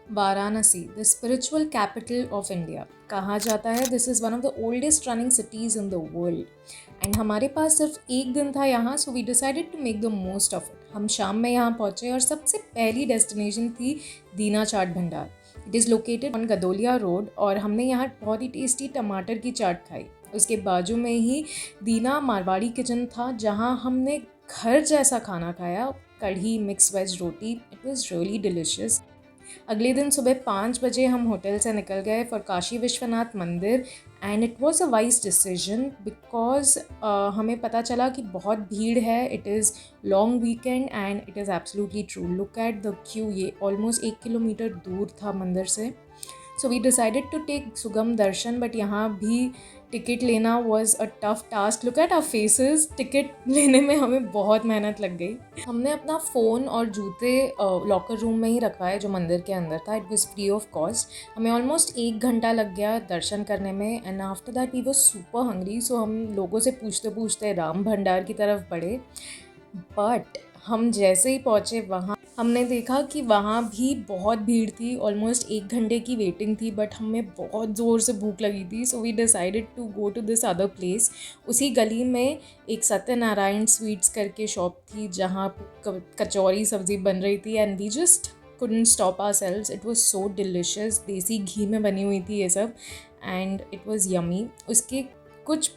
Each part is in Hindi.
Varanasi, the spiritual capital of India, कहा जाता है this is one of the oldest running cities in the world. And हमारे पास सिर्फ एक दिन था यहाँ, so we decided to make the most of it. हम शाम में यहाँ पहुँचे और सबसे पहली डेस्टिनेशन थी Deena Chaat Bhandar. It is located on Godowlia road और हमने यहाँ बहुत ही टेस्टी टमाटर की चाट खाई। उसके बाजू में ही दीना मारवाड़ी किचन था, जहाँ हमने घर जैसा खाना खाया, कढ़ी, मिक्स वेज रोटी। It was really delicious. अगले दिन सुबह 5 बजे हम होटल से निकल गए फॉर काशी विश्वनाथ मंदिर। And it was a wise decision because हमें पता चला कि बहुत भीड़ है, it is long weekend and it is absolutely true. Look at the queue, ये ऑलमोस्ट 1 किलोमीटर दूर था मंदिर से। So we decided to take सुगम दर्शन, बट यहाँ भी टिकट लेना was a tough task. Look at our faces, ticket लेने में हमें बहुत मेहनत लग गई। हमने अपना फ़ोन और जूते लॉकर रूम में ही रखवाए जो मंदिर के अंदर था। It was free of cost. हमें ऑलमोस्ट 1 घंटा लग गया दर्शन करने में। And after that we were super hungry, so हम लोगों से पूछते पूछते राम भंडार की तरफ बढ़े। बट हम जैसे ही पहुँचे वहाँ हमने देखा कि वहाँ भी बहुत भीड़ थी। ऑलमोस्ट 1 घंटे की वेटिंग थी, बट हमें बहुत ज़ोर से भूख लगी थी। So we decided to go to this other place. उसी गली में एक सत्यनारायण स्वीट्स करके शॉप थी जहाँ कचौरी सब्ज़ी बन रही थी। And we just couldn't stop ourselves. It was so delicious. देसी घी में बनी हुई थी ये सब एंड इट was yummy. उसके कुछ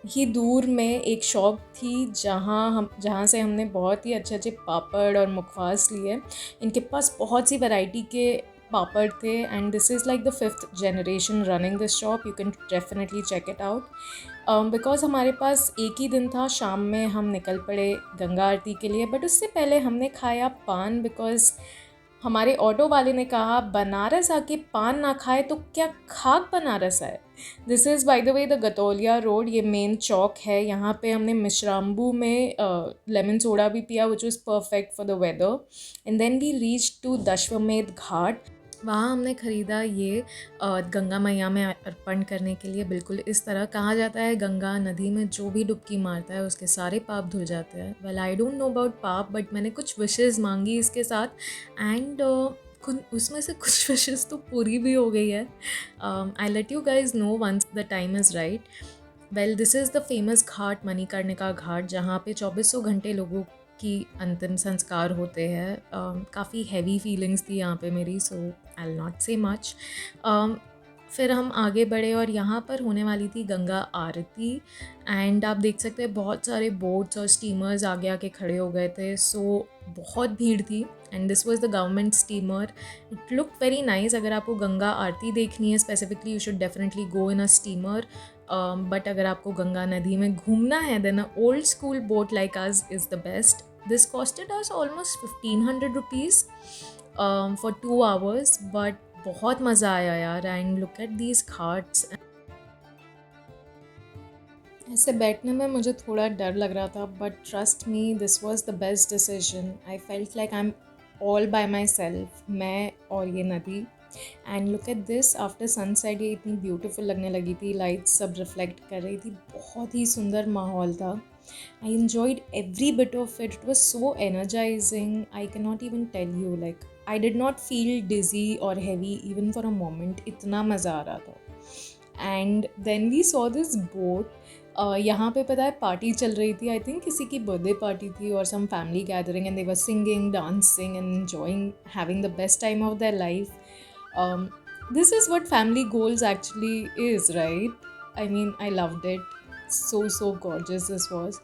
ही दूर में एक शॉप थी जहाँ से हमने बहुत ही अच्छे अच्छे पापड़ और मुखवास लिए। इनके पास बहुत सी वैरायटी के पापड़ थे and this is like the 5th generation running this shop. You can definitely check it out. Because हमारे पास एक ही दिन था, शाम में हम निकल पड़े गंगा आरती के लिए। बट उससे पहले हमने खाया पान, बिकॉज़ हमारे ऑटो वाले ने कहा बनारस आके पान ना खाए तो क्या खाक बनारस आए। This is by the way the Godowlia road, ये मेन चौक है। यहाँ पे हमने मिश्राम्बू में लेमन सोडा भी पिया which was perfect for the weather. And then we reach to Dashashwamedh Ghat. वहाँ हमने ख़रीदा ये गंगा मैया में अर्पण करने के लिए। बिल्कुल इस तरह कहा जाता है गंगा नदी में जो भी डुबकी मारता है उसके सारे पाप धुल जाते हैं। Well I don't know about पाप, बट मैंने कुछ विशेज़ मांगी इसके साथ एंड उसमें से कुछ विशेज़ तो पूरी भी हो गई है। I let you guys know once the time is right. Well this is the famous ghat, Manikarnika Ghat, जहाँ पे 2400 घंटे लोगों की अंतिम संस्कार होते हैं। काफ़ी हैवी फीलिंग्स थी यहाँ पे मेरी, सो आई विल नॉट से मच। फिर हम आगे बढ़े और यहाँ पर होने वाली थी गंगा आरती। एंड आप देख सकते हैं बहुत सारे बोट्स और स्टीमर्स आगे आके खड़े हो गए थे। सो बहुत भीड़ थी and this was the government steamer. It look very nice. अगर आपको गंगा आरती देखनी है specifically, you should definitely go in a steamer. But अगर आपको गंगा नदी में घूमना है then a old school boat like us is the best. This costed us almost 1500 rupees for 2 hours, but बहुत मज़ा आया यार। And look at these ghats. ऐसे बैठने में मुझे थोड़ा डर लग रहा था, but trust me this was the best decision. I felt like I am all bye my self, मैं और ये नदी। And look at this, after sunset ये इतनी ब्यूटीफुल लगने लगी थी, लाइट्स सब रिफ्लेक्ट कर रही थी, बहुत ही सुंदर माहौल था। आई enjoyed every bit of it. It was so energizing. I cannot even tell you. Like, I did not feel dizzy or heavy even for a moment. इतना मज़ा आ रहा था। And then we saw this boat. यहाँ पे पता है पार्टी चल रही थी, आई थिंक किसी की बर्थडे पार्टी थी और some family gathering, and they were singing, dancing and enjoying, having the best time of their life. This is what family goals actually is, right? I mean I loved it so gorgeous this was.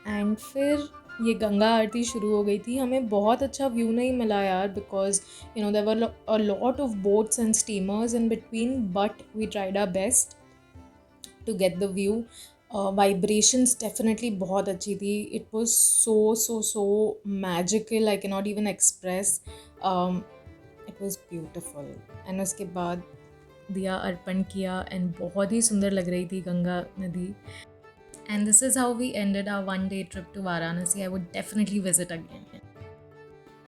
And फिर ये गंगा आरती शुरू हो गई थी। हमें बहुत अच्छा व्यू नहीं मिला यार, because you know there were a lot of boats and steamers in between, but we tried our best to get the view. Vibrations definitely बहुत अच्छी थी। It was so magical, I can not even express. It was beautiful. And उसके बाद दिया अर्पण किया एंड बहुत ही सुंदर लग रही थी गंगा नदी। And this is how we ended our 1 day trip to Varanasi. I would definitely visit again.